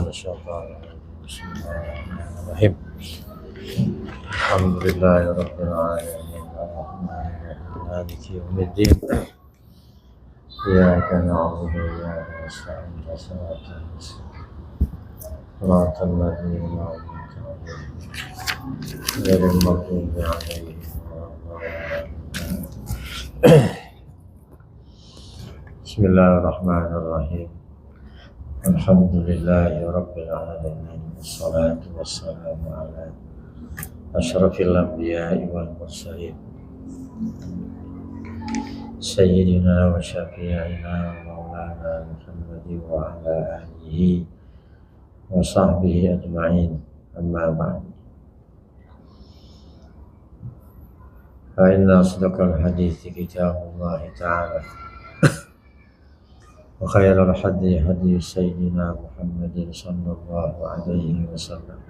من الشيطان الرجيم. بسم الله الرحمن الرحيم. الحمد لله رب العالمين الرحمن الرحيم مالك يوم الدين. إياك نعبد وإياك نستعين صراط الذين أنعمت عليهم غير المغضوب عليهم ولا الضالين. بسم الله الرحمن الرحيم. الحمد لله رب العالمين والصلاة والسلام على أشرف الأنبياء والمرسلين سيدنا وشفيعنا ومولانا محمد وعلى آله وصحبه أجمعين. أما بعد، فإن أصدق الحديث كتاب الله تعالى، وخير الهدي هدي سيدنا محمد صلى الله عليه وسلم،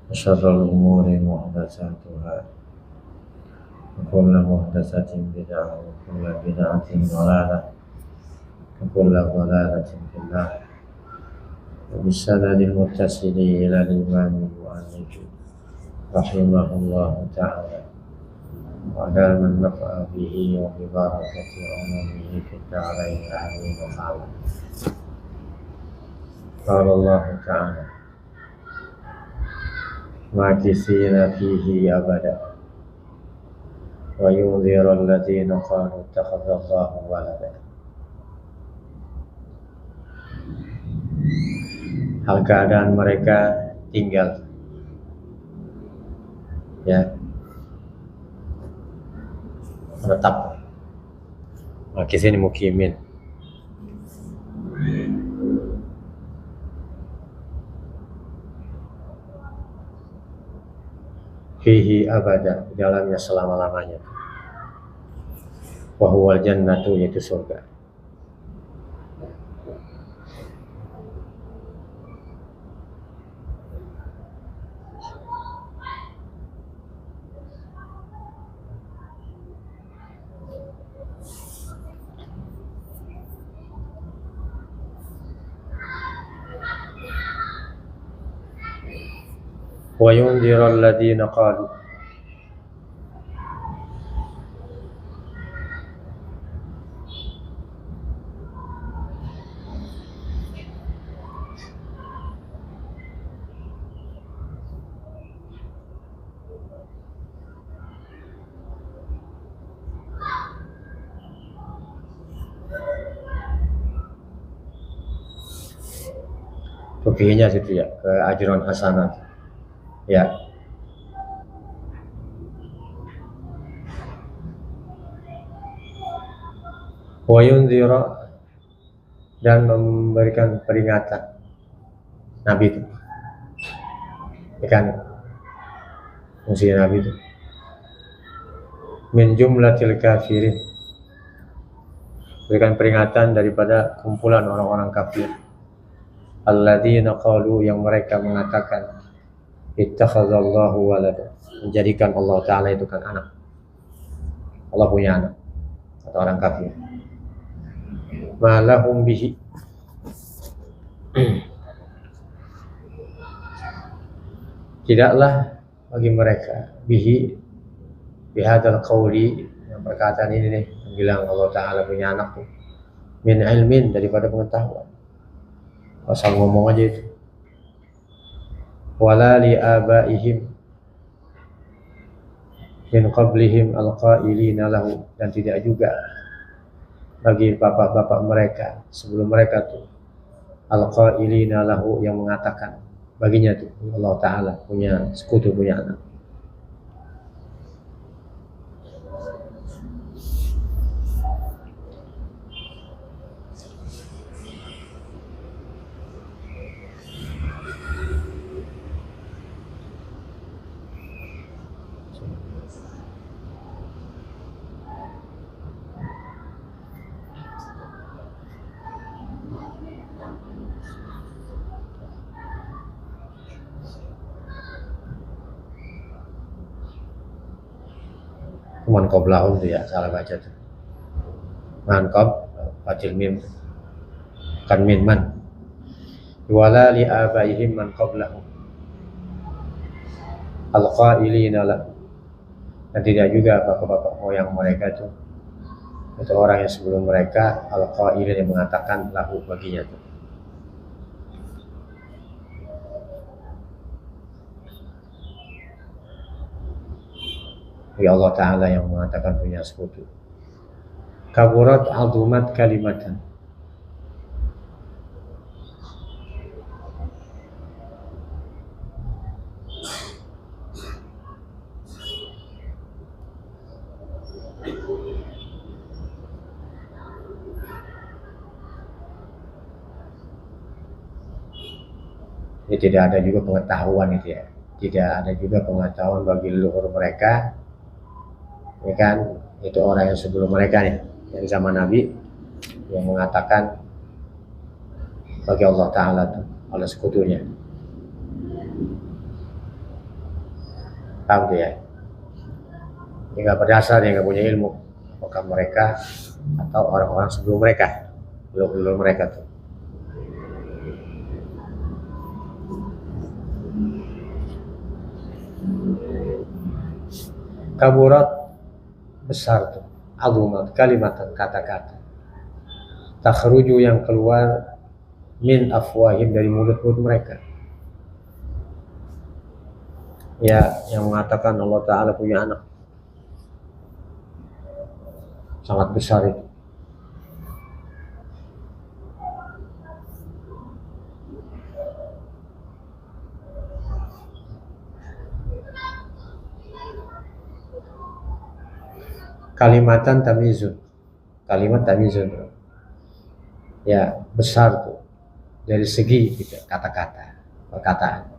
وشر الأمور محدثاتها، وكل محدثة بدعة، وكل بدعة ضلالة، وكل ضلالة في النار. وبالسند المتصل إلى الإمام المؤلف رحمه الله تعالى، وأدام النفع به وببركة عمره في الدارين آمين. قال الله تعالى: ماكثين فيه أبدا، وينذر الذين قالوا اتخذ الله ولدا. Hal keadaan mereka tinggal, ya, menetap. Makisin mukimin. Fihi abada, dalamnya selama-lamanya. Wa huwal jannatu, yaitu surga. Wa yunzirul ladzina qalu, fikihnya situ ya, ke ajron hasanah. Ya. Wa yunzira, dan memberikan peringatan Nabi itu. Ikan fungsi Nabi itu. Min jumlatil kafirin, berikan peringatan daripada kumpulan orang-orang kafir. Alladzina qalu, yang mereka mengatakan, ittakhadzallahu walada, menjadikan Allah Ta'ala itu kan anak. Allah punya anak, atau orang kafir. Ma lahum bihi, tidaklah bagi mereka, bihi, bihadal qawli, yang perkataan ini nih, bilang Allah Ta'ala punya anak tuh, min ilmin, daripada pengetahuan. Asal ngomong aja itu. Wala li abaihim min qablihim alqailina lahu, dan tidak juga bagi bapak-bapak mereka sebelum mereka tuh alqailina lahu, yang mengatakan baginya tuh Allah Ta'ala punya sekutu, punya anak. Man qoblahum itu ya, salah baca tuh. Man qob, fatil mim, kan min man. wala li abaihim man qablahum al-qailina lahu, dan tidak juga bapak-bapak moyang mereka itu orang yang sebelum mereka al-qailin yang mengatakan lahu baginya tuh. Ya Allah Ta'ala yang mengatakan punya sekutu. Kaburat azumat kalimatan, ini tidak ada juga pengetahuan itu ya, tidak ada juga pengetahuan bagi leluhur mereka, ya kan, itu orang yang sebelum mereka nih, dari zaman Nabi yang mengatakan bagi Allah Ta'ala tuh, Allah sekutunya. Paham tuh ya? Dia nggak berdasar, dia nggak punya ilmu, apakah mereka atau orang-orang sebelum mereka, leluhur mereka tuh. Kaburat besar tuh, azumat kalimatan kata-kata, takhruju yang keluar min afwahim dari mulut-mulut mereka. Ya, yang mengatakan Allah Ta'ala punya anak, sangat besar itu. Kalimatan tamizun, kalimat tamizun, ya besar tuh dari segi gitu, kata-kata, perkataan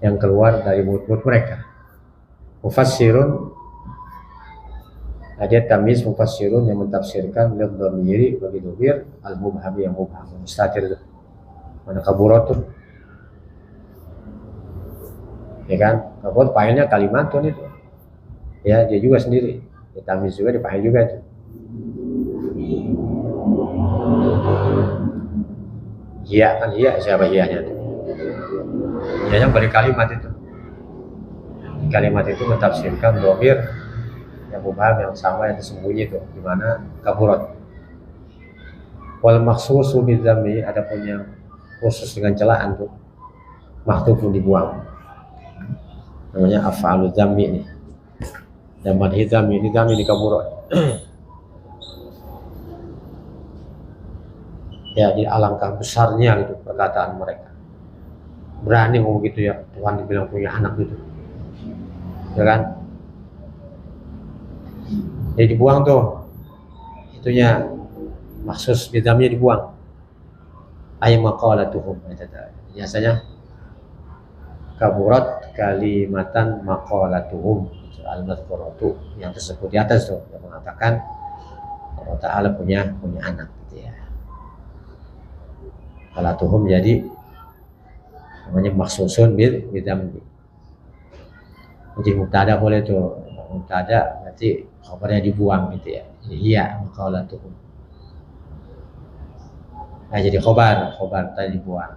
yang keluar dari mulut-mulut mereka. Mufassirun, ada tamiz mufassirun yang mentafsirkan lil dhamiri bagi dhamir al mubham yang mubham mustatir, mana kaburat tuh, ya kan, kaburat pailnya kalimatun itu, ya dia juga sendiri, ya, tamiz juga dipakai juga itu. Iya kan, iya siapa iyanya tuh? Iyanya beri kalimat itu. Kalimat itu mentafsirkan dhamir yang mubham yang sama yang tersembunyi itu, di mana kaburat. Wal makhsusu bidzammi, adapun yang khusus dengan celaan tuh mahdhufun dibuang. Namanya af'alu dzammi ini. Dan madhi dzammi ini dzammi di kaburat. Ya, di alangkah besarnya gitu perkataan mereka. Berani ngomong gitu ya, Tuhan dibilang punya anak gitu. Ya kan? Jadi dibuang tuh. Itunya maksus bidamnya dibuang. Ay maqalatuhum. Biasanya kaburat kalimatan maqalatuhum. Al-madhkuratu yang tersebut di atas tuh yang mengatakan Allah Ta'ala punya anak gitu ya. Qalatuhum jadi namanya maksusun bidamni. Jadi mubtada boleh tuh, mubtada berarti khabarnya dibuang gitu ya. Iya maqalatuhum. Nah jadi khabar tadi dibuang.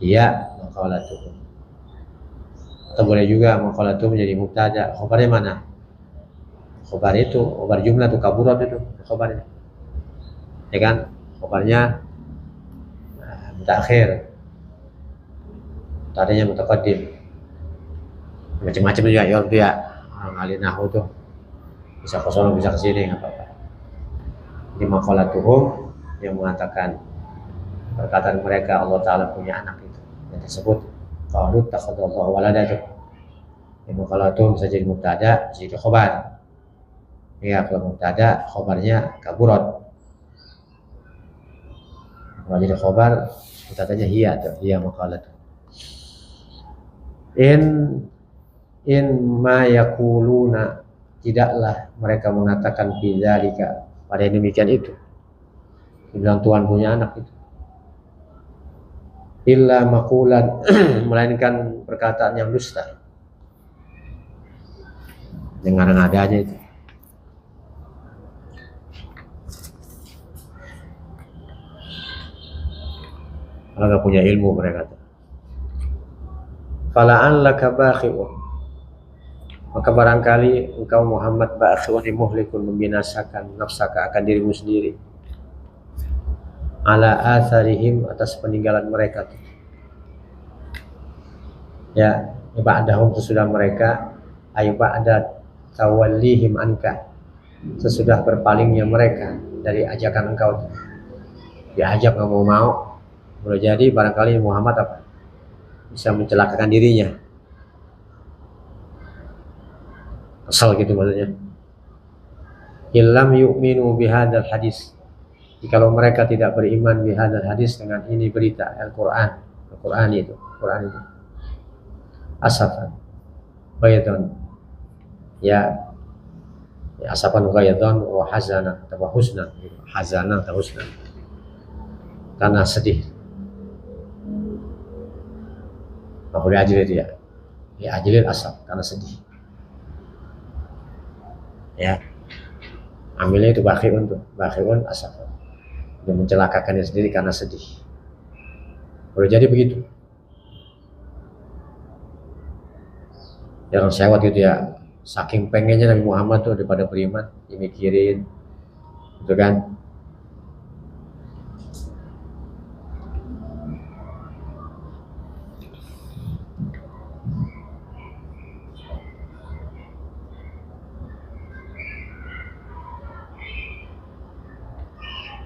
Iya maqalatuhum. Atau boleh juga maqalatuhum menjadi mubtada, khabarnya mana? Khabar itu, khabar jumlah tuh kaburat itu khabarnya. Ya kan? Khabarnya mutaakhir. Tadinya mutaqaddim. Macam-macam juga ya dia orang ahli nahwu tuh. Bisa ke sono bisa ke sini enggak apa-apa. Di maqalatuhum yang mengatakan perkataan mereka Allah Ta'ala punya anak itu yang tersebut qalu takhadallahu walada itu. Yang maqalatuhum bisa jadi mubtada, jadi khabar. Ya kalau mubtada khabarnya kaburat. Kalau jadi khabar mubtadanya hiya atau hiya maqalatuhum. In ma yaquluna, tidaklah mereka mengatakan bidzalika pada yang demikian itu, dibilang Tuhan punya anak itu, illa maqulan melainkan perkataan yang dusta, dengan adanya itu. Kalau nggak punya ilmu mereka tuh. Fala'allaka bakhi'un, maka barangkali engkau Muhammad bakhi'un muhlikun, membinasakan nafsaka, akan dirimu sendiri, ala atharihim, atas peninggalan mereka tuh. Ya, ba'dahum, sesudah mereka, ay ba'da tawallihim anka, sesudah berpalingnya mereka dari ajakan engkau tuh. Diajak nggak mau, boleh jadi barangkali Muhammad apa bisa mencelakakan dirinya, asal gitu maksudnya. Illam yu'minu bihadzal hadis, jikalau mereka tidak beriman bihadzal hadis, dengan ini berita Al-Quran itu asafan ghayadun, ya asafan ghayadun wa hazana atau husna, hazana atau husna, karena sedih. Boleh ajilin dia, ya ajilin asaf, karena sedih. Ya, ambilnya itu bakhiun asaf, dia mencelakakannya sendiri karena sedih. Boleh jadi begitu. Jangan sewot gitu ya, saking pengennya Nabi Muhammad tuh daripada beriman, dimikirin gitu kan.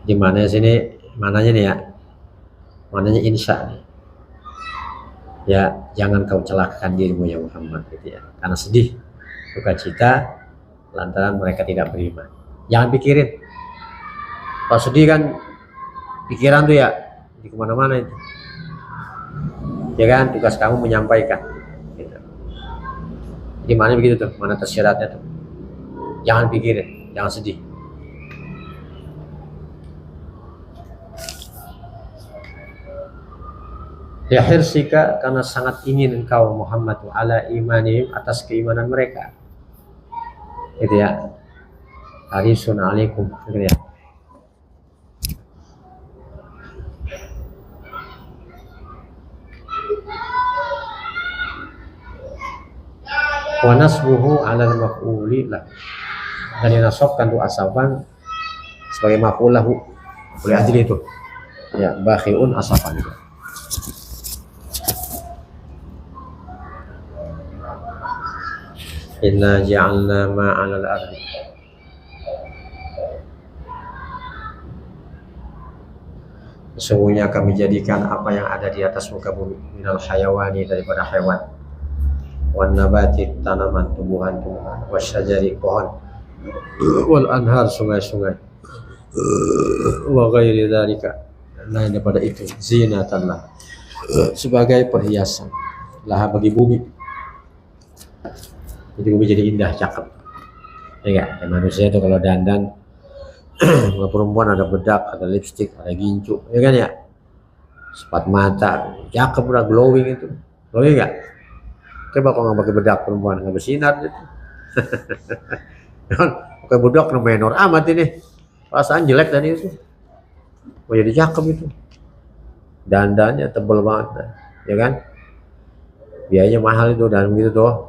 Di mana sini, mananya nih ya, mananya insya nih. Ya, jangan kau celakakan dirimu ya Muhammad gitu ya, karena sedih, duka cita lantaran mereka tidak beriman. Jangan pikirin, kalau sedih kan pikiran tuh ya di kemana-mana itu, ya kan. Tugas kamu menyampaikan gitu. Di mana begitu tuh, mana tersiratnya tuh, jangan pikirin, jangan sedih. Ya hirsika, karena sangat ingin engkau Muhammad ala imanihim, atas keimanan mereka gitu ya. Harisun alaikum gitu ya. Wa nasbuhu ala maf'uli lah, dan dinasabkan tu asafan sebagai maf'ulahu, boleh adil itu ya, bakhiun asafan itu. Inna ja'alna ma'alal ardi, sesungguhnya kami jadikan apa yang ada di atas muka bumi, minal hayawani, daripada hewan, wan nabati, tanaman, tumbuhan-tumbuhan, wasyajari, pohon, wal anhar, sungai-sungai, wa ghairi dzalika, lain daripada itu, zinatallah, sebagai perhiasan lah bagi bumi. Jadi bumi jadi indah, cakep. Ya enggak? Manusia itu kalau dandan, kalau perempuan ada bedak, ada lipstik, ada gincu, ya kan ya? Sepat mata, cakep, udah glowing itu. Glowing enggak? Coba kalau nggak pakai bedak perempuan, nggak bersinar gitu. Pakai bedak menor amat ini. Perasaan jelek tadi itu. Oh jadi cakep itu. Dandannya tebel banget, ya kan? Biayanya mahal itu dan gitu tuh.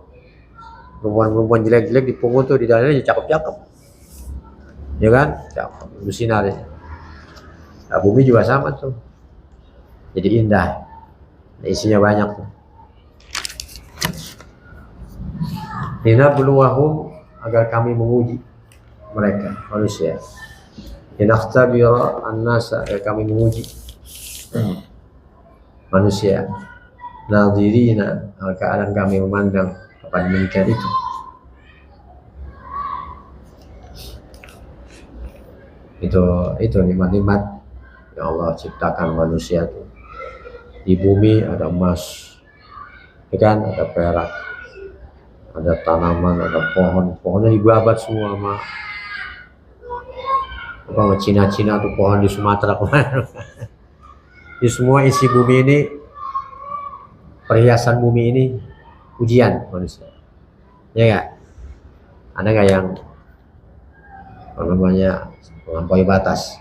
Perempuan-perempuan jelek-jelek dipungut tuh, di dalamnya cakep-cakep, ya kan? Cakep, bersinar ya. Nah, bumi juga sama tuh, jadi indah, isinya banyak tuh. Linabluwahum, agar kami menguji mereka manusia. Linakhtabira an-nasa, agar kami menguji manusia. Nadhirina, keadaan kami memandang apa demikian itu nikmat-nikmat yang Allah ciptakan manusia tuh. Di bumi ada emas, ya kan, ada perak, ada tanaman, ada pohonnya dibabat semua sama apa Cina-Cina tuh, pohon di Sumatera kemarin. Di semua isi bumi ini, perhiasan bumi ini ujian manusia, ya enggak? Ada nggak yang melampaui batas?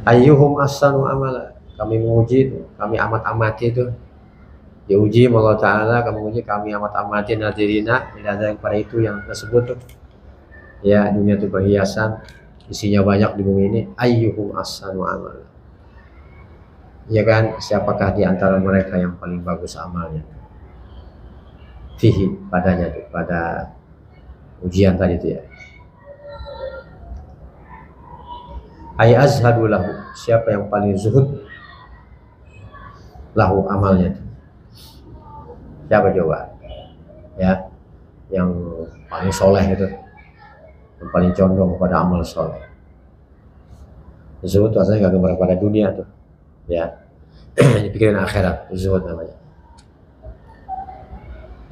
Ayyuhum ahsanu amala. Kami menguji itu, kami amat-amati itu. Diuji Allah Ta'ala, kami uji, kami amat-amati nadirina. Tidak ada yang pada itu yang tersebut tuh. Ya, dunia itu perhiasan, isinya banyak di bumi ini. Ayyuhum ahsanu amala. Ya kan, siapakah di antara mereka yang paling bagus amalnya? Fihi, padanya tuh, pada ujian tadi itu ya. Ay azhadu lahu, siapa yang paling zuhud lahu amalnya tuh. Siapa coba? Ya, yang paling soleh itu, yang paling condong pada amal soleh. Zuhud rasanya gak kembali pada dunia tuh, ya. Dipikirin akhirat, zuhud namanya.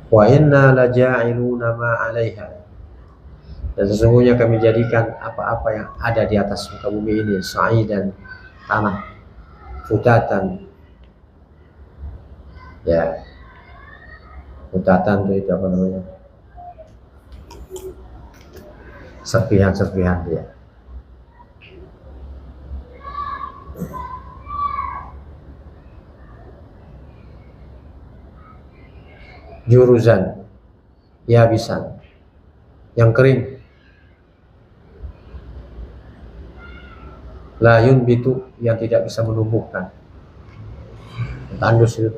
Wa inna laja'iluna ma 'alaiha. Dan sesungguhnya kami jadikan apa-apa yang ada di atas muka bumi ini sa'idan, tanah, futatan. Ya, futatan itu apa namanya? Serpihan-serpihan dia. Juruzan, yabisan, yang kering. La yunbitu, yang tidak bisa menumbuhkan. Tandus itu.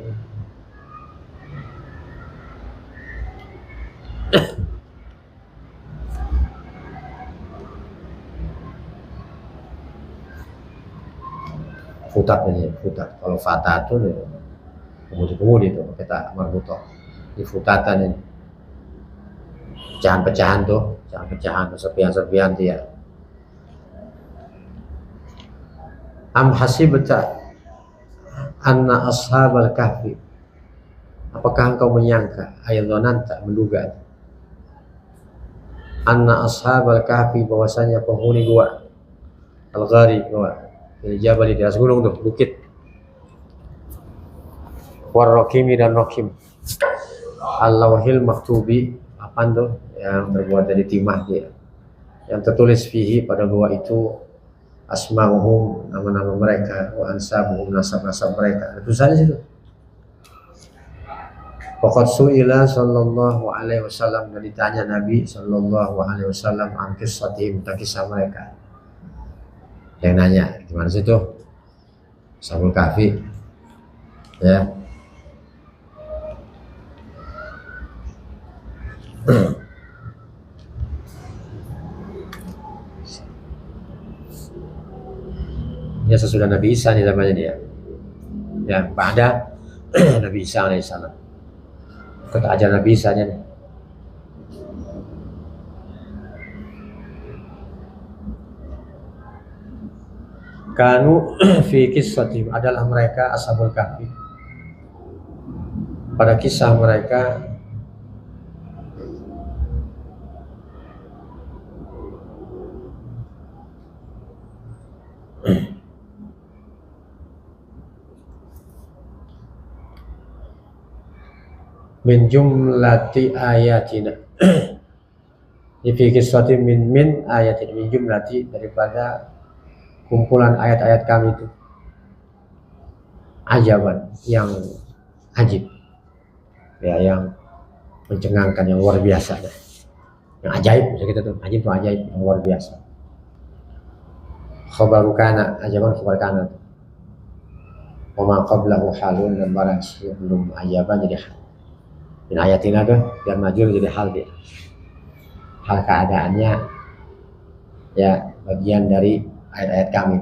Futat ini, futat. Kalau fata itu kemudi itu kita marbutoh. Di futatan ini, pecahan-pecahan tuh, pecahan-pecahan, serpihan-serpihan dia. Am hasibta anna ashabal kahfi, apakah engkau menyangka, ayadhanan tak menduga, anna ashabal kahfi, bahwasanya penghuni gua, al-ghari gua, di jabal, di atas gunung tuh, bukit, warrokimi, dan rokim, al-lawhil maktubi, apa tuh, yang terbuat dari timah dia, yang tertulis fihi, pada gua itu, asma'uhum, nama-nama mereka, wa ansabuhum, nasab-nasab mereka. Itu saja situ. Faqad su'ila sallallahu alaihi wasallam, dan ditanya Nabi sallallahu alaihi wasallam an qissatihim, tentang kisah mereka. Yang nanya, gimana sih itu? Ashabul Kahfi. Ya. Ya, sesudah Nabi Isa nih namanya dia. Ya, pada Nabi Isa alaihissalam. Kata ajar Nabi Isa nya nih. Kanu fi kissatim, adalah mereka Ashabul Kahfi. Pada kisah mereka min jumlati ayatina. Fi kiswati min ayatin, min jumlati, daripada kumpulan ayat-ayat kami itu, ajaban, yang ajib, ya, yang mencengangkan, yang luar biasa, yang ajaib, bisa kita tuh, ajib itu ajaib, yang luar biasa. Khabaru kana, ajaban khabar kana. Wa ma qablahu halun, dan barang sebelum ajaban jadi hal. Dan ayatina tuh biar maju jadi hal dia, hal keadaannya, ya, bagian dari ayat-ayat kami.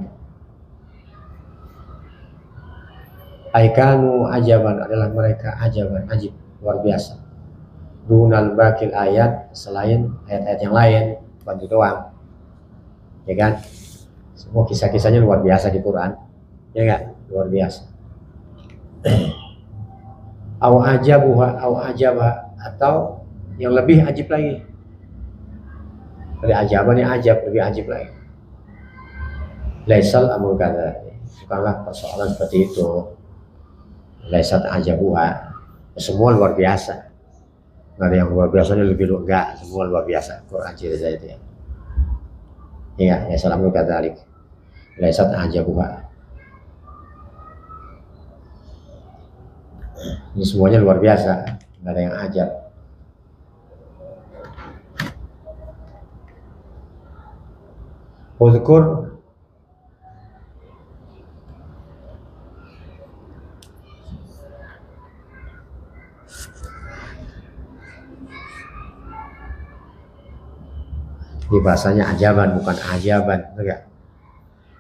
Aikanu ajaban, adalah mereka ajaban, ajib, luar biasa. Dunal bakil ayat, selain ayat-ayat yang lain, bantu doang, ya kan? Semua kisah-kisahnya luar biasa di Quran, ya kan? Luar biasa. Au ajabuha, au ajabah, atau yang lebih ajib lagi. Dari ajaban yang ajab, lebih ajib lagi. Laisal amul kadza, bukanlah persoalan seperti itu. Laisat ajabuha, semua luar biasa. Nggak ada yang luar biasanya lebih luar, enggak, semua luar biasa. Quran cerita itu ya. Iya, laisal amul kadzalik. laisat ajabuha. Ini semuanya luar biasa, nggak ada yang ajab. Udhkur di bahasanya ajaban bukan ajaban, enggak.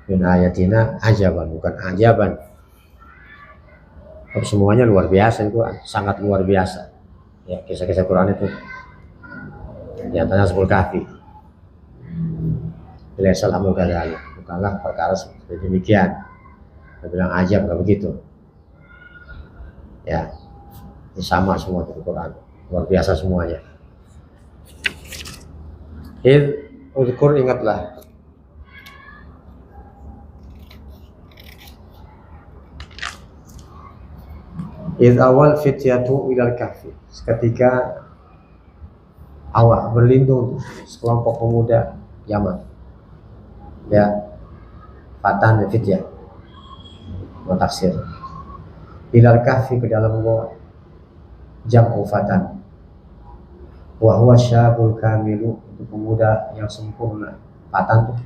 Min ayatina ajaban bukan ajaban. Semuanya luar biasa, itu sangat luar biasa. Ya, kisah-kisah Quran itu di antaranya Ashabul Kahfi. Bilaisal amru kadzalik, bukanlah perkara seperti demikian. Dia bilang ajab, enggak begitu. Ya, ini sama semua di Quran, luar biasa semuanya. Udhkur, ingatlah. Awal fityatu ilal kahfi, ketika awak berlindung sekelompok pemuda Yaman, ya, fatan dan fityah, taksir. Ilal kahfi, ke dalam gua, jam'u fatan. Wa huwa syabul kamilu, itu pemuda yang sempurna. Fatan tuh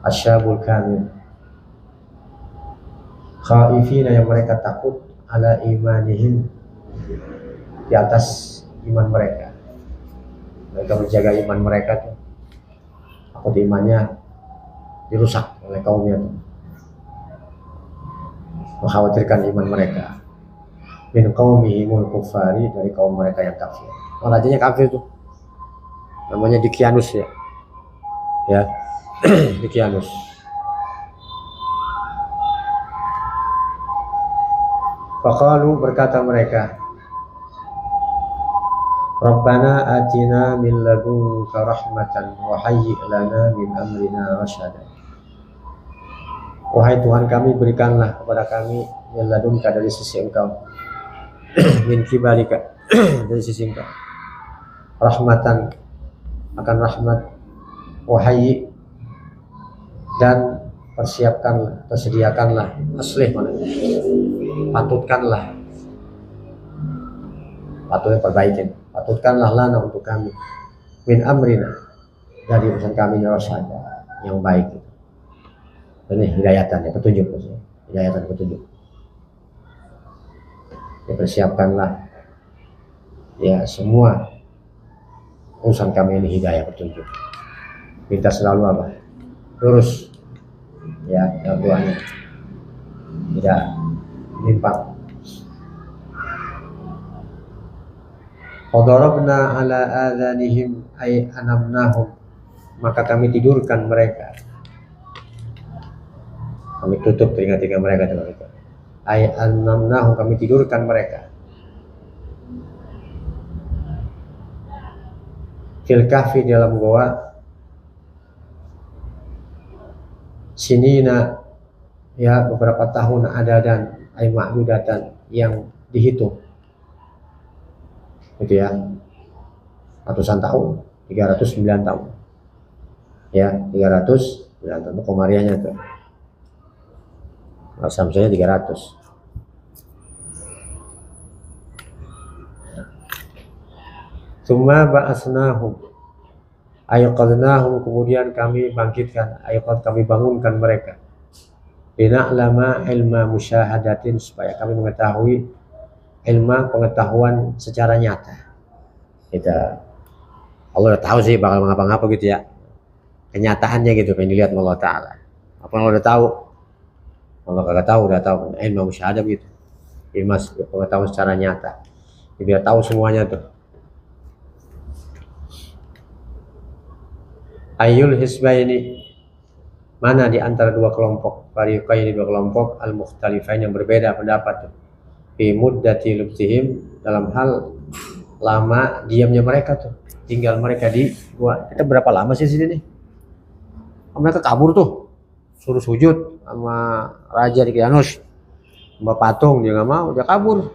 asyabul kamil. Khaifina, yang mereka takut, ala imanihim, di atas iman mereka. Mereka menjaga iman mereka tuh, takut imannya dirusak oleh kaumnya tuh. Mengkhawatirkan iman mereka. Min qaumihimul kufari, dari kaum mereka yang kafir. Rajanya kafir tuh, namanya Dikyanus, ya, ya. Dikyanus. Faqalu, berkata mereka, Rabbana atina min ladunka rahmatan wa hayyi' lana min amrina rasyada. Wahai Tuhan kami, berikanlah kepada kami min ladunka, dari sisi Engkau, min kibalika, dari sisi Engkau, rahmatan, akan rahmat, wa hayyi', dan persiapkanlah, tersediakanlah, aslih, mana, patutkanlah, patutnya perbaikin, patutkanlah lana, untuk kami, min amrina, dari urusan kami, rasyada, yang baik. Ini hidayatan, ya, petunjuk, hidayatan, petunjuk. Dipersiapkanlah, ya, semua urusan kami ini hidayah, petunjuk. Minta selalu apa? Lurus, ya, doanya tidak menyimpang. Qadarabna ala adhanihim, ay anamnahum, maka kami tidurkan mereka, kami tutup telinga-telinga mereka, ay anamnahum, kami tidurkan mereka, fil kahfi, dalam goa, sinina, ya, beberapa tahun, adadan, ay ma'dudatan, yang dihitung, gitu ya, ratusan tahun, 309 tahun, ya, 309 tahun, komarianya tuh, samsanya 300. Tsumma ba'asnahum, ayqadnahum, kemudian kami bangkitkan, ayqad, kami bangunkan mereka, lina'lama ilma musyahadatin, supaya kami mengetahui ilmu pengetahuan secara nyata. Kita, Allah udah tahu sih bakal mengapa-ngapa gitu ya, kenyataannya gitu, pengen dilihat Allah Ta'ala. Apa yang Allah udah tahu, Allah kagak tahu, udah tahu, ilmu musyahadah gitu, ilmu pengetahuan secara nyata, dia tahu semuanya tuh. Ayul hisbaini, mana di antara dua kelompok, fariqaini, dua kelompok, al-mukhtalifain, yang berbeda pendapat tuh, fi muddati lubtihim, dalam hal lama diamnya mereka tuh, tinggal mereka di gua. Kita berapa lama sih sini nih? Mereka kabur tuh, suruh sujud sama Raja Dikyanus, mbak patung, dia nggak mau, dia kabur,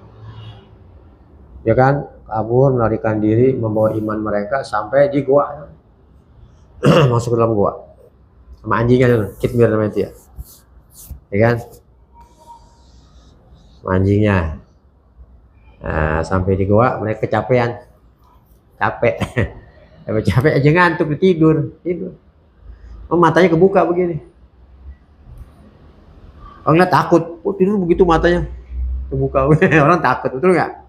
ya kan, kabur, melarikan diri, membawa iman mereka sampai di gua. masuk ke dalam gua sama anjingnya tuh, kitmir namanya itu ya, ya kan, sama anjingnya. Nah, sampai di gua mereka kecapean, capek, capek aja ngantuk tidur. Oh, matanya kebuka begini. Orang nggak takut, oh tidur begitu matanya kebuka. Orang takut, betul nggak?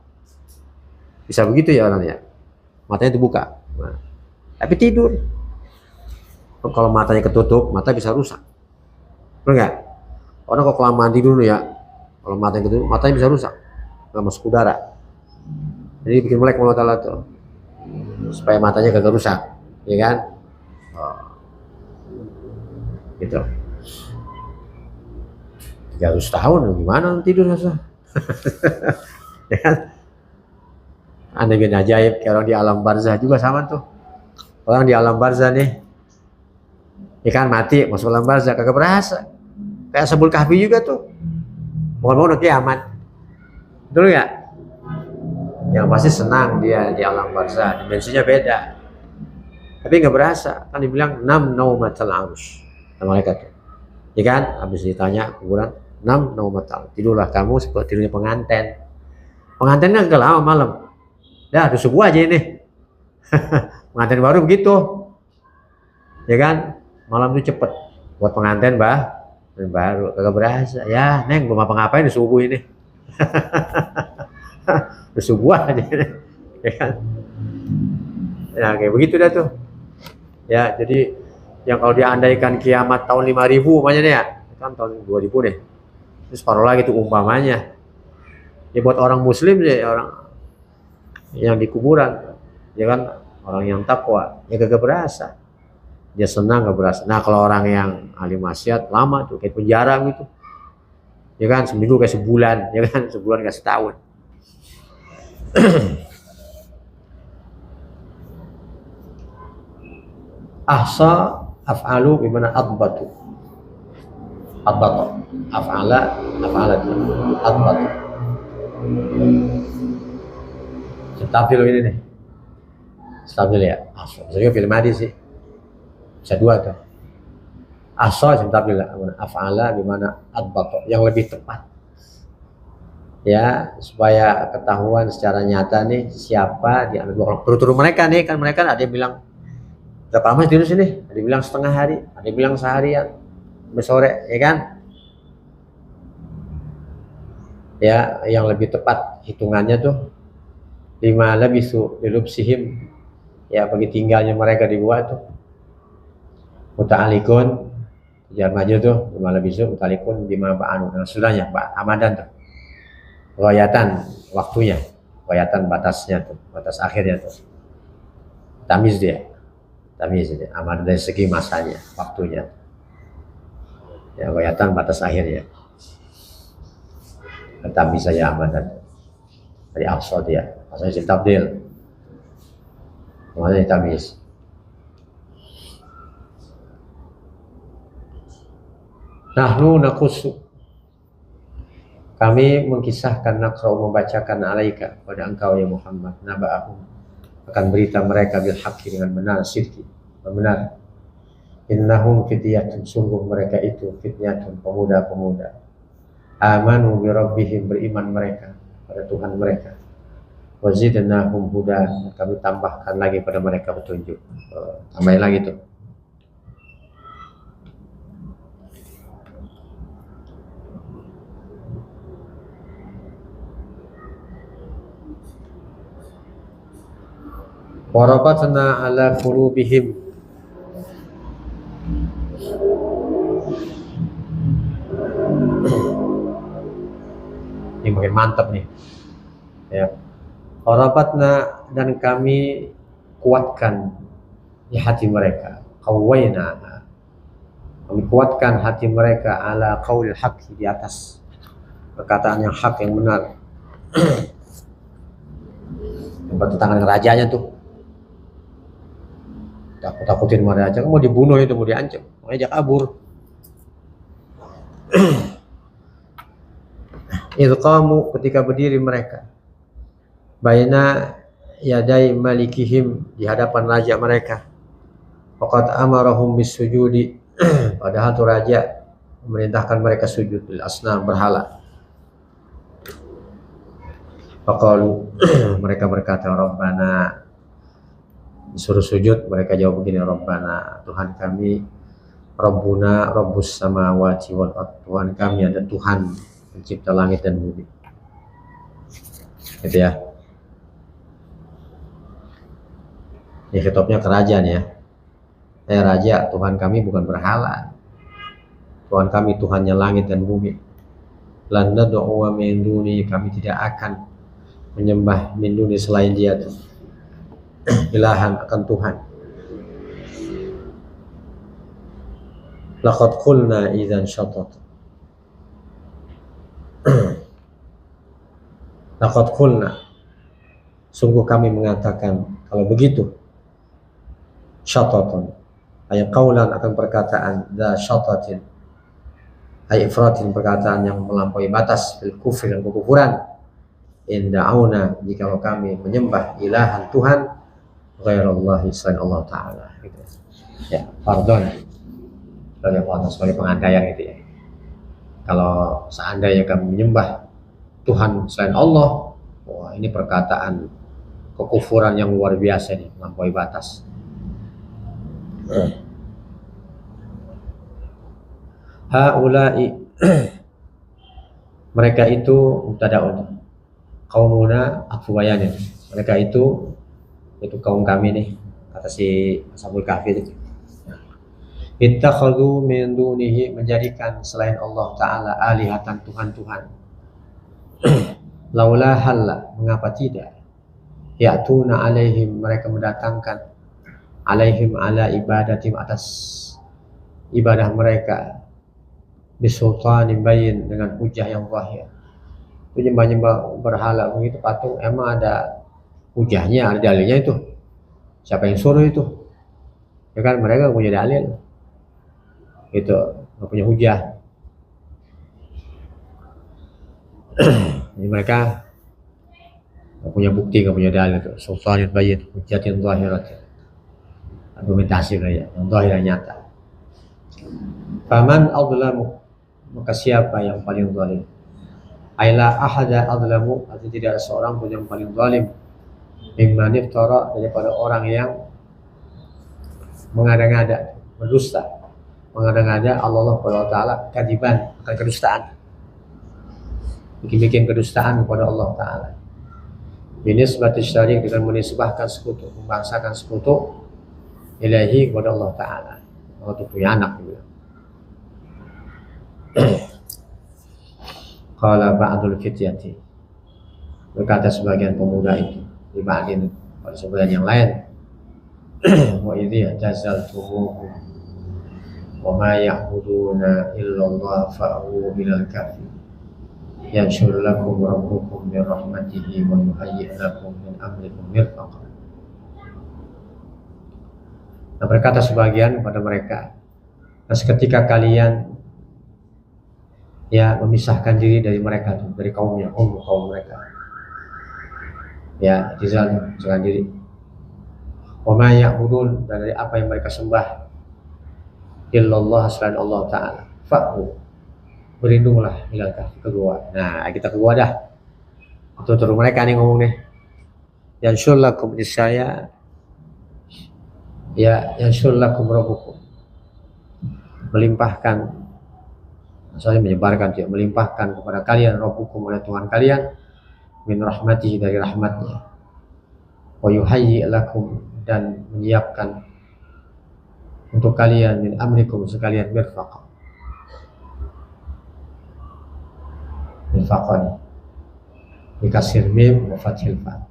Bisa begitu ya orang ya, matanya terbuka. Nah, tapi tidur. Kalau matanya ketutup, mata bisa rusak. Betul nggak? Orang kalau kelamaan tidur ya, kalau matanya ketutup, matanya bisa rusak, nggak masuk udara. Jadi bikin melek Allah Ta'ala tuh, supaya matanya kagak rusak, ya kan? Oh, gitu. 300 tahun, gimana tidur masa? Ya kan? Aneh bin ajaib, kayak orang di alam barzah juga sama tuh. Orang di alam barzah nih, ikan mati masuk alam barzah kagak berasa. Kayak Ashabul Kahfi juga tuh. Mohon-mohon udah kiamat. Betul nggak? Yang pasti senang dia di alam barzah, dimensinya beda. Tapi nggak berasa, kan dibilang nam naumatal arus. Malaikat tuh. Ya kan? Habis ditanya kuburan, nam naumatal. Tidurlah kamu seperti tidurnya pengantin. Pengantin kan nggak lama malam. Dah, ada subuh aja ini. Pengantin baru begitu. Ya kan? Malam itu cepet. Buat pengantin baru kagak berasa. Ya, Neng belum apa-ngapain di subuh ini. Di subuh aja. Ya kan? Ya kayak begitu dah tuh. Ya, jadi yang kalau diandaikan kiamat tahun 5000 umpamanya nih ya. Kan tahun 2000 nih. Terus separuh lagi tuh umpamanya. Ya buat orang muslim ya, orang yang di kuburan, ya kan, orang yang takwa, ya kagak berasa. Dia senang gak berasa. Nah kalau orang yang ahli maksiat lama tuh kayak penjara gitu, ya kan, seminggu kayak sebulan, ya kan, sebulan kayak setahun. Ahsa af'alu bimana adbatu, af'ala adbatu. Stabil ini nih, stabil ya. Bisa juga film hadis sih, bisa dua tuh. Asal stabil lah, af'ala gimana adbato, yang lebih tepat. Ya, supaya ketahuan secara nyata nih siapa di antara dua orang. Turut-turut mereka nih, kan mereka ada yang bilang berapa lama tidur sini, ada yang bilang setengah hari, ada yang bilang seharian, sore, ya kan? Ya, yang lebih tepat hitungannya tuh lima labisu lilubsihim, ya bagi tinggalnya mereka di gua tuh muta'alikun, kejar maju tuh lima labisu muta'alikun bima ba'anu, dan sudahnya Ramadan tuh wayatan waktunya, wayatan batasnya tuh, batas akhirnya tuh tamiz dia aman dari segi masanya, waktunya ya, wayatan batas akhirnya tamiz saja Ramadan dari aksod ya. Maksudnya tabdil, maksudnya tamis. Nahnu nakusu, kami mengkisahkan, nakrau membacakan alaika pada engkau ya Muhammad, naba'ahum akan berita mereka bil haqqi dengan benar, sidqi benar. Innahum fityatun, sungguh mereka itu fityatun, pemuda-pemuda. Amanu bi rabbihim, beriman mereka pada Tuhan mereka. Wazidnahum huda, kami tambahkan lagi pada mereka petunjuk. Tambahin lagi tuh. Warabatna ala qulubihim, ini makin mantap nih ya. Warabatna, dan kami kuatkan di hati mereka, qawwaina, kami kuatkan hati mereka ala qaulil haqq, di atas perkataan yang hak, yang benar. Yang bertentangan rajanya tuh, takut-takutin sama raja, mau dibunuh itu, mau diancam, mau ajak kabur. Idqamu, ketika berdiri mereka, baina yadai malikihim, di hadapan raja mereka, Waqad amarahum bisujudi padahal tuh raja memerintahkan mereka sujud lil asnam berhala. Faqalu mereka berkata Rabbana, disuruh sujud mereka jawab begini, Rabbana Tuhan kami, Rabbuna Rabbus samawati wal ard, Tuhan kami ada Tuhan pencipta langit dan bumi. Gitu ya. Ini khitabnya ke raja nih ya. Raja, Tuhan kami bukan berhala. Tuhan kami Tuhannya langit dan bumi. Lan nad'u min duni, kami tidak akan menyembah min duni selain Dia tuh. Ilahan akan Tuhan. Laqad qulna idzan syatat. Laqad qulna, sungguh kami mengatakan kalau begitu, syatatan ay qaulan akan perkataan, da syatatin ay ifratin perkataan yang melampaui batas, fil kufri dan kekufuran, inda'una jika kami menyembah ilahan Tuhan ghairallahi selain Allah Ta'ala gitu. Ya, pardon sebagai pengandaian gitu ya. Kalau seandainya kami menyembah Tuhan selain Allah, wah ini perkataan kekufuran yang luar biasa nih, melampaui batas. Haula'i mereka itu mubtada'un, qaumuna atfuwayanin, mereka itu kaum kami nih, kata si Ashabul Kahfi itu. Ittakhadhu min dunihi, menjadikan selain Allah Ta'ala alihatan Tuhan-Tuhan. Laula halla, mengapa tidak, ya'tuna alaihim, mereka mendatangkan alaihim ala ibadatim, atas ibadah mereka, bisultanin bayin, dengan hujah yang zahir. Menyembah berhala begitu, patung, emang ada hujahnya, ada dalilnya itu? Siapa yang suruh itu? Ya kan mereka gak punya dalil, itu gak punya hujah. Jadi mereka gak punya bukti, gak punya dalil itu. Sultanin bayin, hujatin zahirat, argumentasi ya, yang zahir nyata. Faman adlamu, maka siapa yang paling zalim? Aila ahada adlamu, artinya tidak ada seorang pun yang paling zalim mimman iftara, daripada orang yang mengada-ngada, berdusta, mengada-ngada Allah Ta'ala, kadiban, akan kedustaan, bikin kedustaan kepada Allah Ta'ala. Binisbati syarik, dengan menisbahkan sekutu, membangsakan sekutu ilahi kepada Allah Ta'ala. Allah itu punya anak juga. Qala ba'dul fityati, berkata sebagian pemuda itu, di ba'din, pada sebagian yang lain, wa idhi jazaltumuhum wa ma ya'buduna illallah fa'u ilal kafi yanshur lakum rabbukum min rahmatihi wa yuhayyi' lakum min amrikum mirfaqa. Nah, berkata sebagian kepada mereka, nah seketika kalian ya memisahkan diri dari mereka, dari kaumnya, kaum mereka, ya memisahkan diri. Wa ma ya'budun, dan dari apa yang mereka sembah, illallah, selain Allah Ta'ala, fa'u, berlindunglah ilal kahfi, ke gua. Nah kita ke gua dah, itu terus mereka nih ngomong nih, yanshur lakum, niscaya ya yanshur lakum rabbukum, melimpahkan, saya menyebarkan, ya, melimpahkan kepada kalian, rabbukum, oleh Tuhan kalian, min rahmatihi, dari rahmatnya, wa yuhayyi' lakum, dan menyiapkan untuk kalian, min amrikum, sekalian mirfaqa. Mirfaqan dikasir mim wa fathil fa,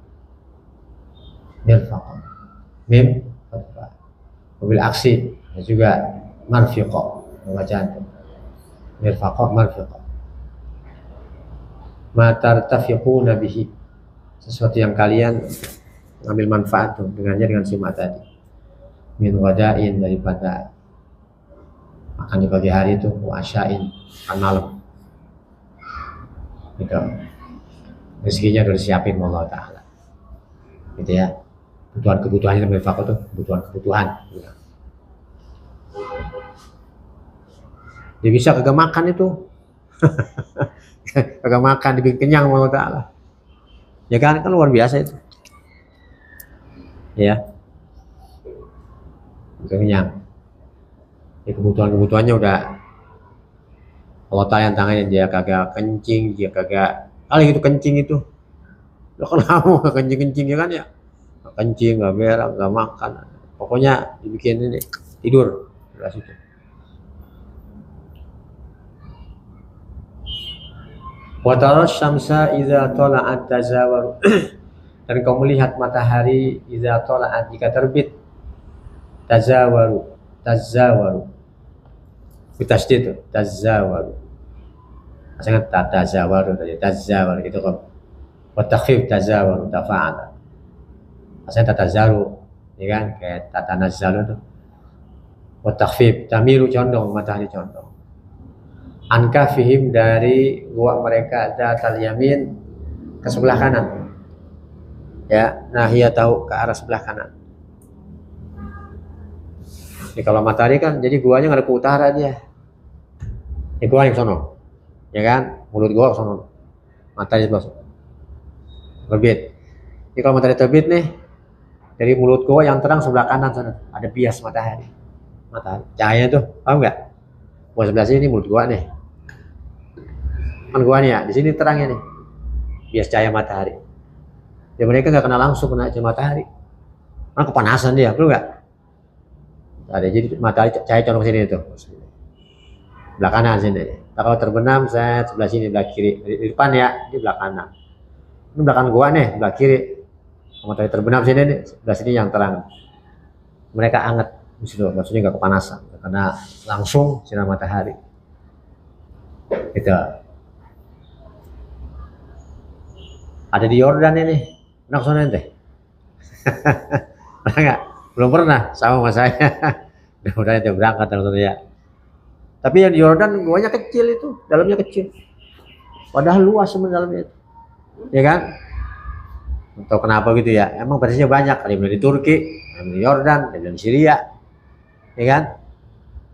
mirfaqa, mim fathil, mobil aksi juga marfiqa, bacaan mirfaqa, marfiqa, ma tartafiquna bihi, sesuatu yang kalian mengambil manfaat dengannya, dengan simak tadi, min wadain, daripada makan di pagi hari itu, wa asyain, makan malam gitu, rezekinya udah disiapin Allah Ta'ala gitu ya, kebutuhannya mirfaqa itu kebutuhan gitu. Dia bisa kagak makan itu. Kagak makan dibikin kenyang sama Allah Ta'ala. Ya kan luar biasa itu. Ya, kenyang. Ya, kebutuhannya udah Allah Ta'ala yang tangannya, dia kagak kencing, dia kagak kali itu kencing itu. Lo kan lama kencing-kencing ya kan ya. Gak kencing, gak berak, gak makan. Pokoknya dibikin ini tidur. Jelas itu. Wa taras syamsa idza tala'at tazawaru. Dan kau melihat matahari idza tala'at jika terbit, tazawaru. Bitasdid itu tazawaru. Maksudnya tazawaru tadi, tazawaru itu kan. Wa takhfif tazawaru tafa'ala. Maksudnya tatazaru, ya kan, kayak tatanazzalu itu. Wa takhfif tamilu condong, matahari condong. Anka fihim dari gua mereka datal yamin ke sebelah kanan. Ya, nah ia tahu ke arah sebelah kanan. Jadi kalau matahari kan, jadi guanya nggak ada ke utara dia. Ini gua yang sono, ya kan? Mulut gua ke sono, matahari sebelah sono. Terbit. Jadi kalau matahari terbit nih, dari mulut gua yang terang sebelah kanan sana ada bias matahari. Matahari, cahayanya tuh, paham nggak? Gua sebelah sini mulut gua nih. Kan gua nih ya, di sini terangnya nih, bias cahaya matahari. Ya mereka nggak kena langsung kena cahaya matahari, karena kepanasan dia, perlu nggak? Ada jadi matahari cahaya condong sini itu, belah kanan sini. Nah, kalau terbenam saya sebelah sini, belah kiri, di depan ya, di belah kanan. Ini belakang gua nih, belah kiri. Matahari terbenam sini nih, sebelah sini yang terang. Mereka anget, maksudnya nggak kepanasan, karena langsung sinar matahari. Gitu. Ada di Yordan ini, enak sana ente. Pernah nggak? Belum pernah, sama saya. Udah ente berangkat langsung ya. Tapi yang di Yordan guanya kecil itu, dalamnya kecil. Padahal luas sebenarnya dalamnya itu. Ya kan? Entah kenapa gitu ya. Emang versinya banyak, ada yang di Turki, ada yang di Yordan, ada yang di Syria. Ya kan?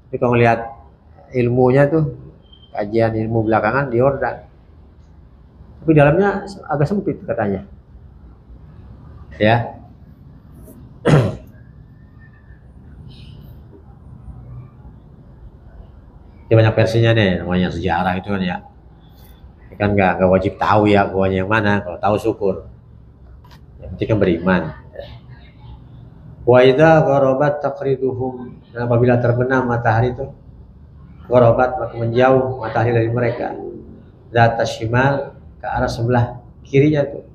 Tapi kalau melihat ilmunya tuh, kajian ilmu belakangan di Yordan. Tapi dalamnya agak sempit katanya. Ya. Ini banyak versinya nih, namanya sejarah itu kan ya. Ini kan nggak wajib tahu ya guanya yang mana, kalau tahu syukur. Yang penting kan beriman. Wa idza gharabat taqriduhum, dan apabila terbenam matahari itu, gharabat maka menjauh matahari dari mereka. Zat shimal, ke arah sebelah kirinya tuh,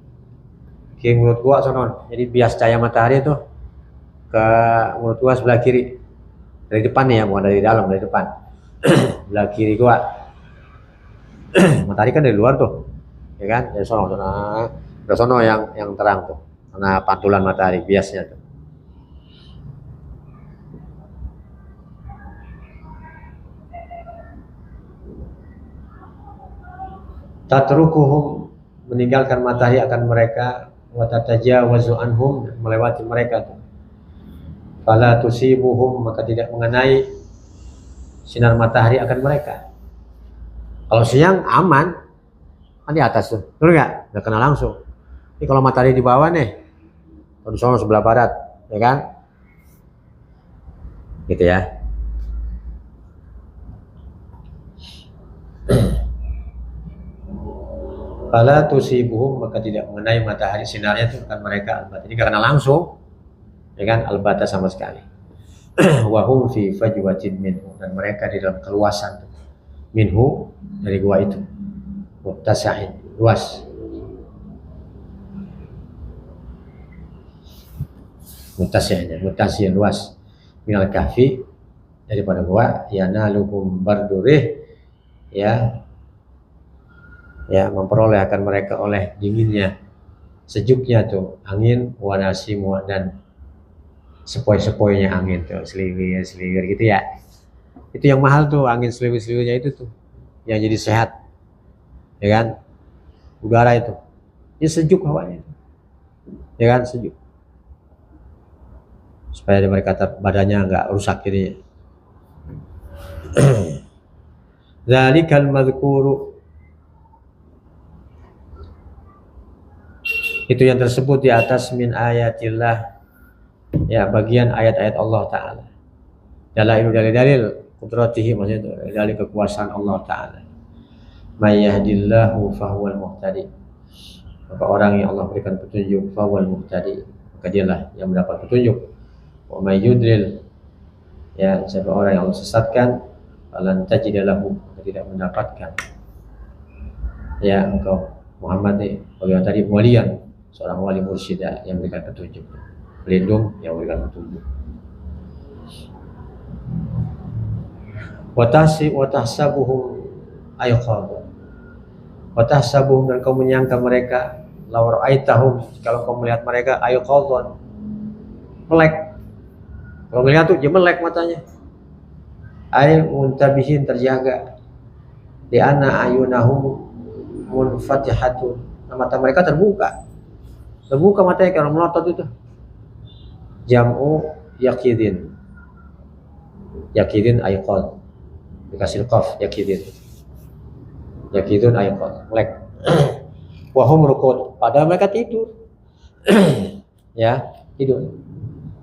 kiri mulut gua sono. Jadi bias cahaya matahari itu ke mulut gua sebelah kiri, dari depan nih ya, bukan dari dalam, dari depan. Sebelah kiri gua. Matahari kan dari luar tuh, ya kan, dari sono, dari sono yang terang tuh, karena pantulan matahari biasnya tuh. Tatrukuhum, meninggalkan matahari akan mereka, wa tatajawazu anhum, melewati mereka tuh. Fala tusibuhum, maka tidak mengenai sinar matahari akan mereka. Kalau siang aman, kan di atas tuh, betul nggak? Nggak kena langsung. Ini kalau matahari di bawah nih, di sono sebelah barat, ya kan? Gitu ya. Fala tusibuhum, maka tidak mengenai matahari sinarnya itu kan mereka albat. Ini karena langsung, ya kan, albata sama sekali. Wahum fi fajwatin minhu, dan mereka di dalam keluasan minhu, dari gua itu. Muttasain, luas. Muttasiin luas. Minal kahfi, daripada gua, yanaluhum bardurih, ya, memperoleh akan mereka oleh dinginnya, sejuknya tuh angin, wanasimu, dan sepoi-sepoinya angin tuh, seliwir gitu ya. Itu yang mahal tuh, angin seliwir-seliwirnya itu tuh, yang jadi sehat, ya kan, udara itu, ini sejuk hawanya, ya kan, sejuk, supaya mereka badannya nggak rusak jadinya. Dzalikal madzkuru, itu yang tersebut di atas min ayatillah, ya bagian ayat-ayat Allah Ta'ala. Dalil kudratihi, maksudnya dalil kekuasaan Allah Ta'ala. May yahdillahu fahuwal muhtadi, maka orang yang Allah berikan petunjuk, fahuwal muhtadi, maka dialah yang mendapat petunjuk. Wa may yudlil, ya siapa orang yang Allah sesatkan, falan tajid lahu, tidak mendapatkan, ya engkau Muhammad bagaimana tadi, waliyan, seorang wali mursyida yang memberikan petunjuk, pelindung yang memberikan petunjuk. Watahsabuhum ayqadha, watahsabuhum, dan kau menyangka mereka, law ra'aitahum, kalau kau melihat mereka, ayqadha, melek. Kalau melihat tuh dia melek matanya, ay muntabihin, terjaga, di anna ayunahum munfatihatun, mata mereka terbuka matanya kalau melotot itu. Jam'u yaqidin ayqad, dikasih qaf, yaqidin ayqad, melek. Wa hum rukud, padahal mereka tidur. Ya, tidur.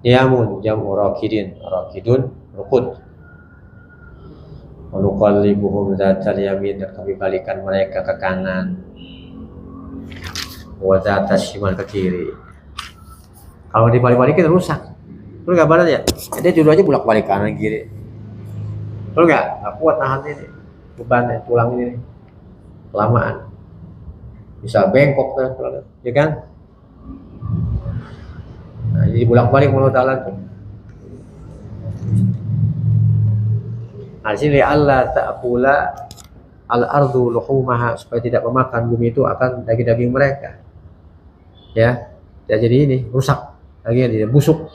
Niyamun jam'u raqidun rukud. Wanuqallibuhum dzatal yamin, dan kami balikan mereka ke kanan, wa dzatas shimal, ke kiri. Kalau dibalik-balikin rusak. Betul enggak badan ya? Dia tidur aja bolak-balik kanan kiri. Betul enggak? Enggak kuat nahan ini beban tulang ini. Kelamaan. Bisa bengkok kan, ya kan? Nah, jadi bolak-balik mulut Allah tuh. Asli Allah ta'kula al-ardu luhumaha, supaya tidak memakan bumi itu akan daging-daging mereka. Ya, jadi ini rusak, dagingnya busuk.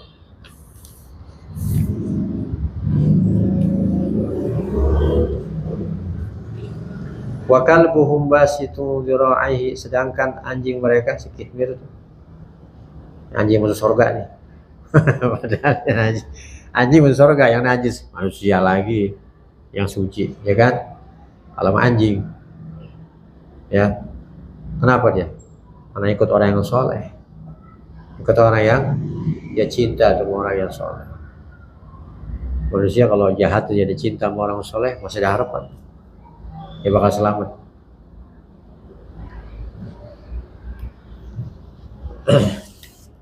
Wa kalbuhum basitu dzira'ihi, sedangkan anjing mereka si Khidmir itu, anjing masuk surga nih. Padahal anjing masuk surga, yang najis manusia lagi yang suci, ya kan? Kalau anjing, ya, kenapa dia? Karena ikut orang yang soleh, ikut orang yang dia cinta sama orang yang soleh. Manusia kalau jahat jadi cinta sama orang soleh, masih ada harapan, dia bakal selamat.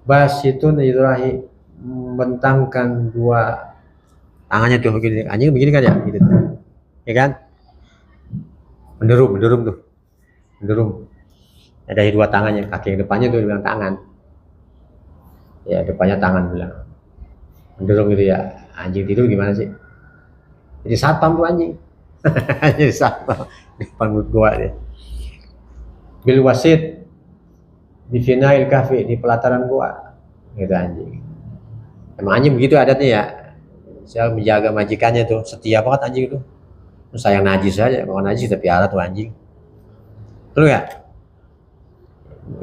Basitun idrahi, membentangkan dua tangannya tuh begini, anjing begini kan ya, gitu, ya kan? Menderum tuh, menderum. Ada dua tangannya, kaki yang depannya tuh bilang tangan, ya depannya tangan bilang, menderum gitu ya. Anjing tidur gimana sih? Jadi satpam tuh anjing, jadi satpam di depan mulut gua dia. Bil wasit, di finail kafe, di pelataran gua, gitu anjing. Emang anjing begitu adatnya ya. Saya menjaga majikannya tuh, setia banget anjing itu. Sayang najis aja, kalau najis tapi piara tuh anjing. Betul nggak?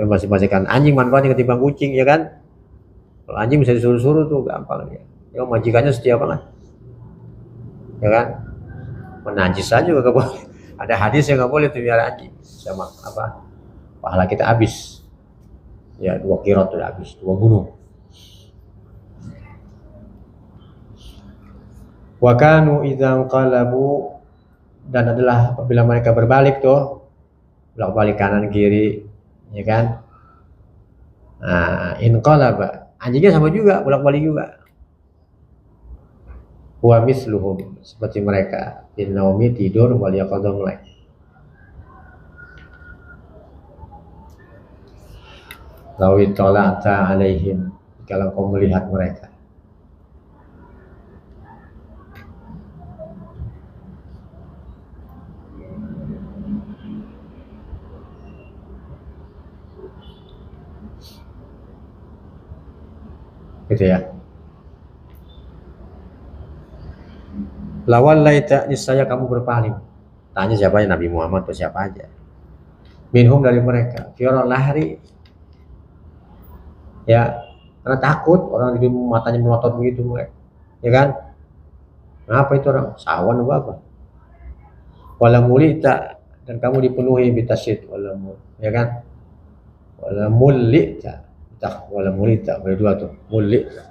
Masih-masihkan anjing manfaatnya ketimbang kucing, ya kan? Kalau anjing bisa disuruh-suruh tuh gampang ya. Ya majikannya setia banget, ya kan? Menajis aja juga boleh. Ada hadis yang nggak boleh tuh piara anjing, sama apa? Pahala kita habis. Ya 2 kirot udah habis, 2 gunung. Wa kanu idzan qalabu, dan adalah apabila mereka berbalik tuh, bolak-balik kanan kiri, ya kan? Nah, in qalaba, anjingnya sama juga, bolak-balik juga. Wa misluhum, seperti mereka, in naumi, tidur, wal yaqadha, melek. Lawi tala'ta alaihim, kalau kau melihat mereka. Gitu ya. Lawal laita, niscaya kamu berpaling. Tanya siapa ya, Nabi Muhammad atau siapa aja. Minhum, dari mereka. Fi'ral lahri, ya, karena takut orang di matanya melotot begitu, ya kan? Kenapa itu orang? Sawan atau apa? Wala mulita, dan kamu dipenuhi bitasyid, ya kan? Wala mulita, wala mulita, berdua tuh, mulita.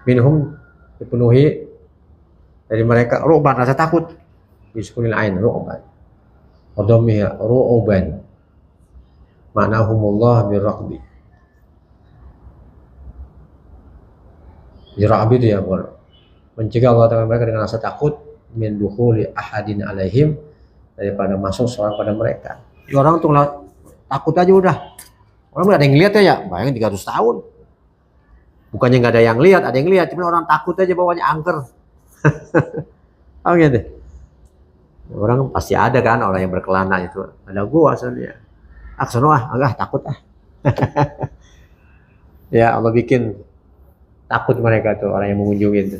Minhum, dipenuhi dari mereka ru'ban, rasa takut. Biskunil ain, ru'ban. Wadomiha ru'uban. Ma'nahumullah birraqbi. Birraqbi itu ya, mencegah Allah Ta'ala mereka dengan rasa takut min dukhuli ahadin alaihim, daripada masuk seorang pada mereka. Ya, orang tuh takut aja udah. Orang nggak ada yang lihat ya, bayangin 300 tahun. Bukannya nggak ada yang lihat, ada yang lihat, cuma orang takut aja bawanya angker. Oh gitu. Orang pasti ada kan orang yang berkelana itu. Ada gua asalnya. Aksono agak takut ah. Ya Allah bikin takut mereka tuh orang yang mengunjungi itu.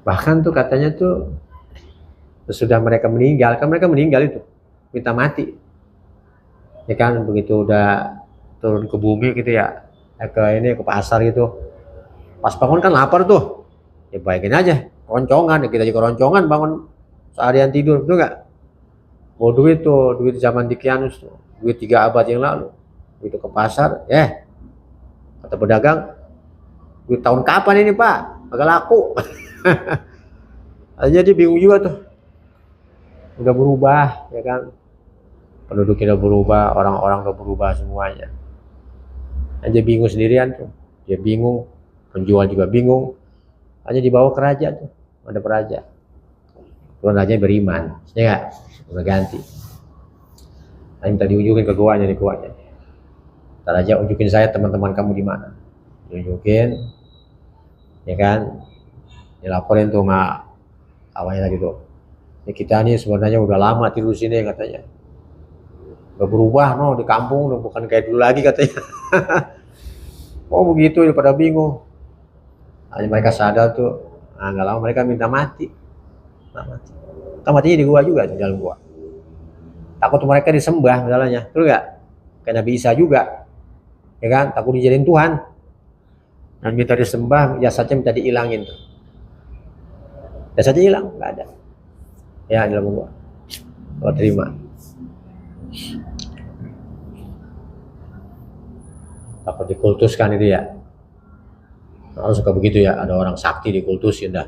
Bahkan tuh katanya tuh sesudah mereka meninggal, kan mereka meninggal itu minta mati. Ya kan begitu udah turun ke bumi gitu ya, ke pasar gitu. Pas bangun kan lapar tuh. Ya bayangin aja, roncongan, kita juga roncongan bangun seharian tidur, betul nggak? Mau duit tuh, duit zaman Dikianus tuh, duit 3 abad yang lalu. Begitu ke pasar, kata pedagang, duit tahun kapan ini Pak? Agak laku. Jadi bingung juga tuh. Udah berubah, ya kan? Penduduknya udah berubah, orang-orang udah berubah semuanya. Aja bingung sendirian tuh. Dia bingung, penjual juga bingung. Hanya dibawa ke raja tuh, ada peraja. Tuan raja beriman, ya nggak? Udah ganti. Nah, minta diunjukin ke goanya, di goanya. Kata raja, unjukin saya teman-teman kamu di mana. Diunjukin, ya kan? Dilaporin tuh nggak awalnya tadi tuh. Ya, kita nih sebenarnya udah lama tidur sini katanya. Udah berubah di kampung, udah bukan kayak dulu lagi katanya. Oh begitu, udah pada bingung. Hanya mereka sadar tuh, nggak lama mereka minta mati. Matinya di gua juga, di dalam gua. Takut mereka disembah misalnya, betul nggak? Kayak Nabi Isa juga, ya kan? Takut dijadiin Tuhan. Dan minta disembah, jasadnya minta dihilangin tuh. Jasadnya hilang, nggak ada. Ya di dalam gua. Gua terima. Takut dikultuskan itu ya. Orang suka begitu ya, ada orang sakti dikultusin dah.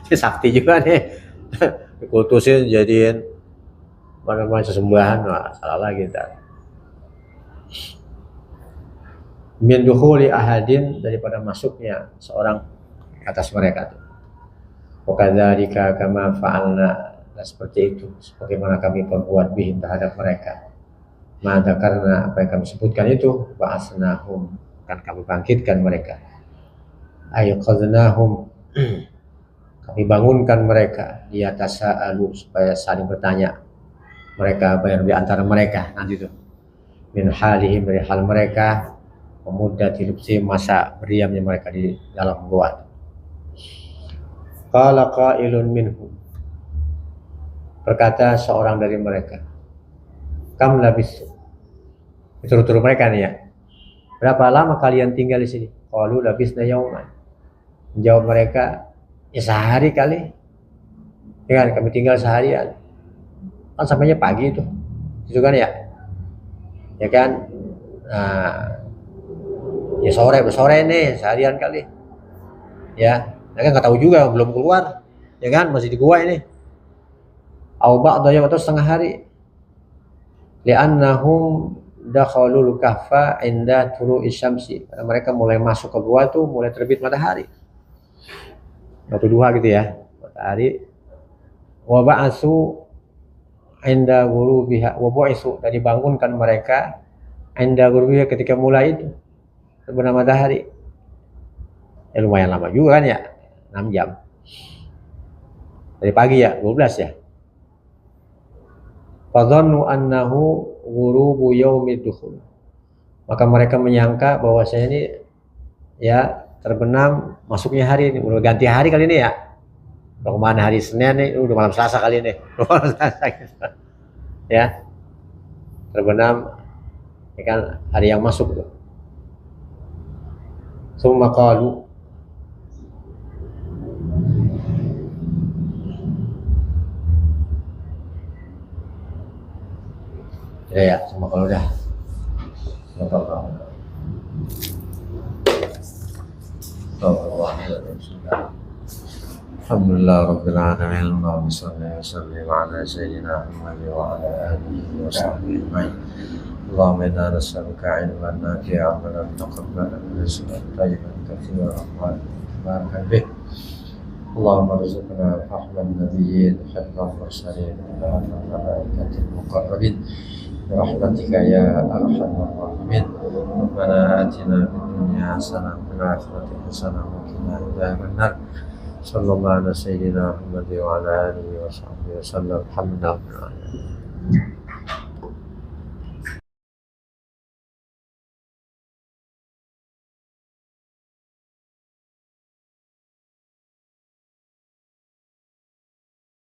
Sakti juga nih. Dikultusin jadiin mana-mana sesembahan, salah lagi dah. Min dukhuli ahadin, daripada masuknya seorang atas mereka tuh. Wa kadzalika kama fa'alna, seperti itu sebagaimana kami perbuat bihim terhadap mereka. Maka karena apa yang kami sebutkan itu, ba'asnahum, kan kami bangkitkan mereka. Ayqadnahum, kami bangunkan mereka, liyatasaalu, supaya saling bertanya mereka apa yang di antara mereka nanti itu, min halihim, dari hal mereka, pemuddati lubsihim, masa berdiamnya mereka di dalam gua. Qala qailun minhum, berkata seorang dari mereka, kam labis, turut-turut mereka nih ya, berapa lama kalian tinggal di sini? Qalu labisna yauman. Jawab mereka, ya sehari kali. Ya kan, kami tinggal seharian. Kan sampainya pagi itu. Itu kan ya. Ya kan. Nah, ya sore nih, seharian kali. Ya, mereka nggak tahu juga, belum keluar. Ya kan, masih di gua ini. Au ba'da yaum, atau setengah hari. Li'annahum dakhalul kahfa inda tulu'i syamsi. Karena mereka mulai masuk ke gua tuh mulai terbit matahari. Waktu duha gitu ya, matahari. Wa ba'asu inda ghurubiha, wa bu'isu, dan dibangunkan mereka inda ghurubiha, ketika mulai itu terbenam matahari. Ya lumayan lama juga kan ya, 6 jam. Dari pagi ya, 12 ya. Fadhannu annahu ghurubu yaumid dukhul. Maka mereka menyangka bahwasanya ini ya terbenam masuknya hari ini, udah ganti hari kali ini ya. Udah kemana hari Senin nih, udah malam Selasa kali ini. Malam Selasa gitu. Ya. Terbenam ya kan hari yang masuk tuh. Summa qalu, Ya, sama kalau udah. Nggak apa-apa. Alhamdulillah Rabbil Alamin. Allahumma salli wa sallim ala Sayyidina Muhammad wa ala alihi wa sahbihi ajma'in. اللهم إنا نسألك علما نافعا وعملا متقبلا ورزقا طيبا كثيرا مباركا به. اللهم ارزقنا فهم النبيين وحفظ المرسلين وحفظ الملائكة المقربين برحمتك يا أرحم الراحمين. ربنا آتنا في الدنيا حسنة وفي الآخرة حسنة وقنا عذاب النار. صلى الله على سيدنا محمد وعلى آله وصحبه وسلم. الحمد لله رب العالمين.